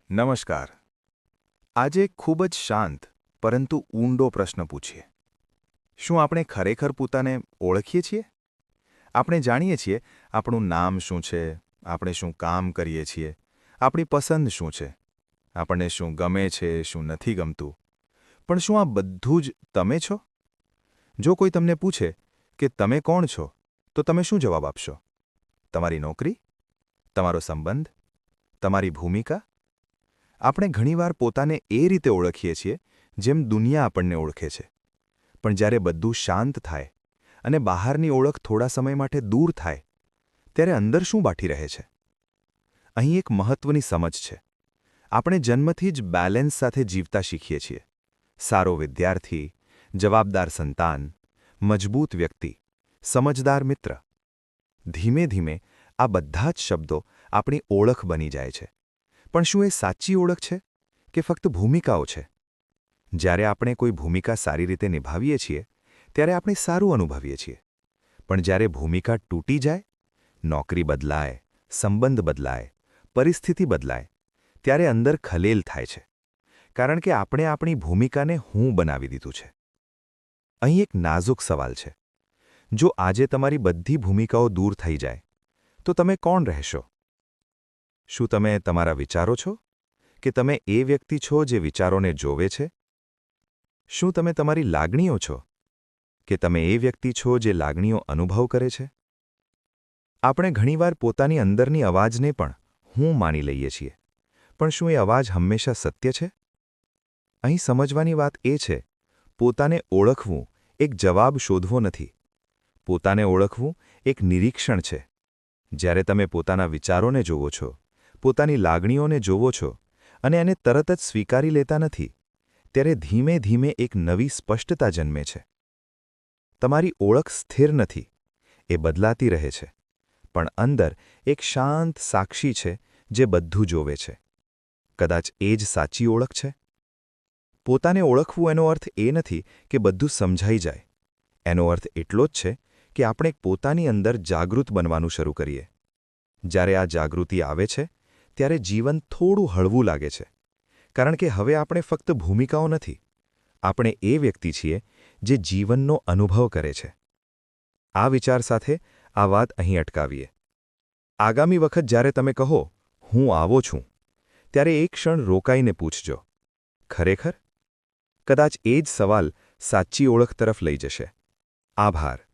નમસ્કાર. આજે એક ખૂબ જ શાંત પરંતુ ઊંડો પ્રશ્ન પૂછીએ. શું આપણે ખરેખર પોતાને ઓળખીએ છીએ? આપણે જાણીએ છીએ આપણું નામ શું છે, આપણે શું કામ કરીએ છીએ, આપણી પસંદ શું છે, આપણને શું ગમે છે, શું નથી ગમતું. પણ શું આ બધું જ તમે છો? જો કોઈ તમને પૂછે કે તમે કોણ છો, તો તમે શું જવાબ આપશો? તમારી નોકરી? તમારો સંબંધ? તમારી ભૂમિકા? આપણે ઘણીવાર પોતાને એ રીતે ઓળખીએ છીએ જેમ દુનિયા આપણને ઓળખે છે. પણ જ્યારે બધું શાંત થાય અને બહારની ઓળખ થોડા સમય માટે દૂર થાય, ત્યારે અંદર શું બાકી રહે છે? અહીં એક મહત્વની સમજ છે. આપણે જન્મથી જ બેલેન્સ સાથે જીવતા શીખીએ છીએ. સારો વિદ્યાર્થી, જવાબદાર સંતાન, મજબૂત વ્યક્તિ, સમજદાર મિત્ર. ધીમે ધીમે આ બધા જ શબ્દો આપણી ઓળખ બની જાય છે. પણ શું એ સાચી ઓળખ છે કે ફક્ત ભૂમિકાઓ છે? જ્યારે આપણે કોઈ ભૂમિકા સારી રીતે નિભાવીએ છીએ, ત્યારે આપણે સારું અનુભવીએ છીએ. પણ જ્યારે ભૂમિકા તૂટી જાય, નોકરી બદલાય, સંબંધ બદલાય, પરિસ્થિતિ બદલાય, ત્યારે અંદર ખલેલ થાય છે. કારણ કે આપણે આપણી ભૂમિકાને હું બનાવી દીધું છે. અહીં એક નાજુક સવાલ છે. જો આજે તમારી બધી ભૂમિકાઓ દૂર થઈ જાય, તો તમે કોણ રહેશો? શું તમે તમારા વિચારો છો? કે તમે એ વ્યક્તિ છો જે વિચારોને જોવે છે? શું તમે તમારી લાગણીઓ છો? કે તમે એ વ્યક્તિ છો જે લાગણીઓ અનુભવ કરે છે? આપણે ઘણીવાર પોતાની અંદરની અવાજને પણ હું માની લઈએ છીએ. પણ શું એ અવાજ હંમેશા સત્ય છે? અહીં સમજવાની વાત એ છે, પોતાને ઓળખવું એક જવાબ શોધવો નથી. પોતાને ઓળખવું એક નિરીક્ષણ છે. જ્યારે તમે પોતાના વિચારોને જોવો છો, પોતાની લાગણીઓને જોવો છો અને એને તરત જ સ્વીકારી લેતા નથી, ત્યારે ધીમે ધીમે એક નવી સ્પષ્ટતા જન્મે છે. તમારી ઓળખ સ્થિર નથી, એ બદલાતી રહે છે. પણ અંદર એક શાંત સાક્ષી છે જે બધું જોવે છે. કદાચ એ જ સાચી ઓળખ છે. પોતાને ઓળખવું એનો અર્થ એ નથી કે બધું સમજાઈ જાય. એનો અર્થ એટલો જ છે કે આપણે પોતાની અંદર જાગૃત બનવાનું શરૂ કરીએ. જ્યારે આ જાગૃતિ આવે છે, ત્યારે જીવન થોડું હળવું લાગે છે. કારણ કે હવે આપણે ફક્ત ભૂમિકાઓ નથી, આપણે એ વ્યક્તિ છીએ જે જીવનનો અનુભવ કરે છે. આ વિચાર સાથે આ વાત અહીં અટકાવીએ. આગામી વખત જ્યારે તમે કહો, હું આવો છું, ત્યારે એક ક્ષણ રોકાઈને પૂછજો, ખરેખર? કદાચ એ જ સવાલ સાચી ઓળખ તરફ લઈ જશે. આભાર.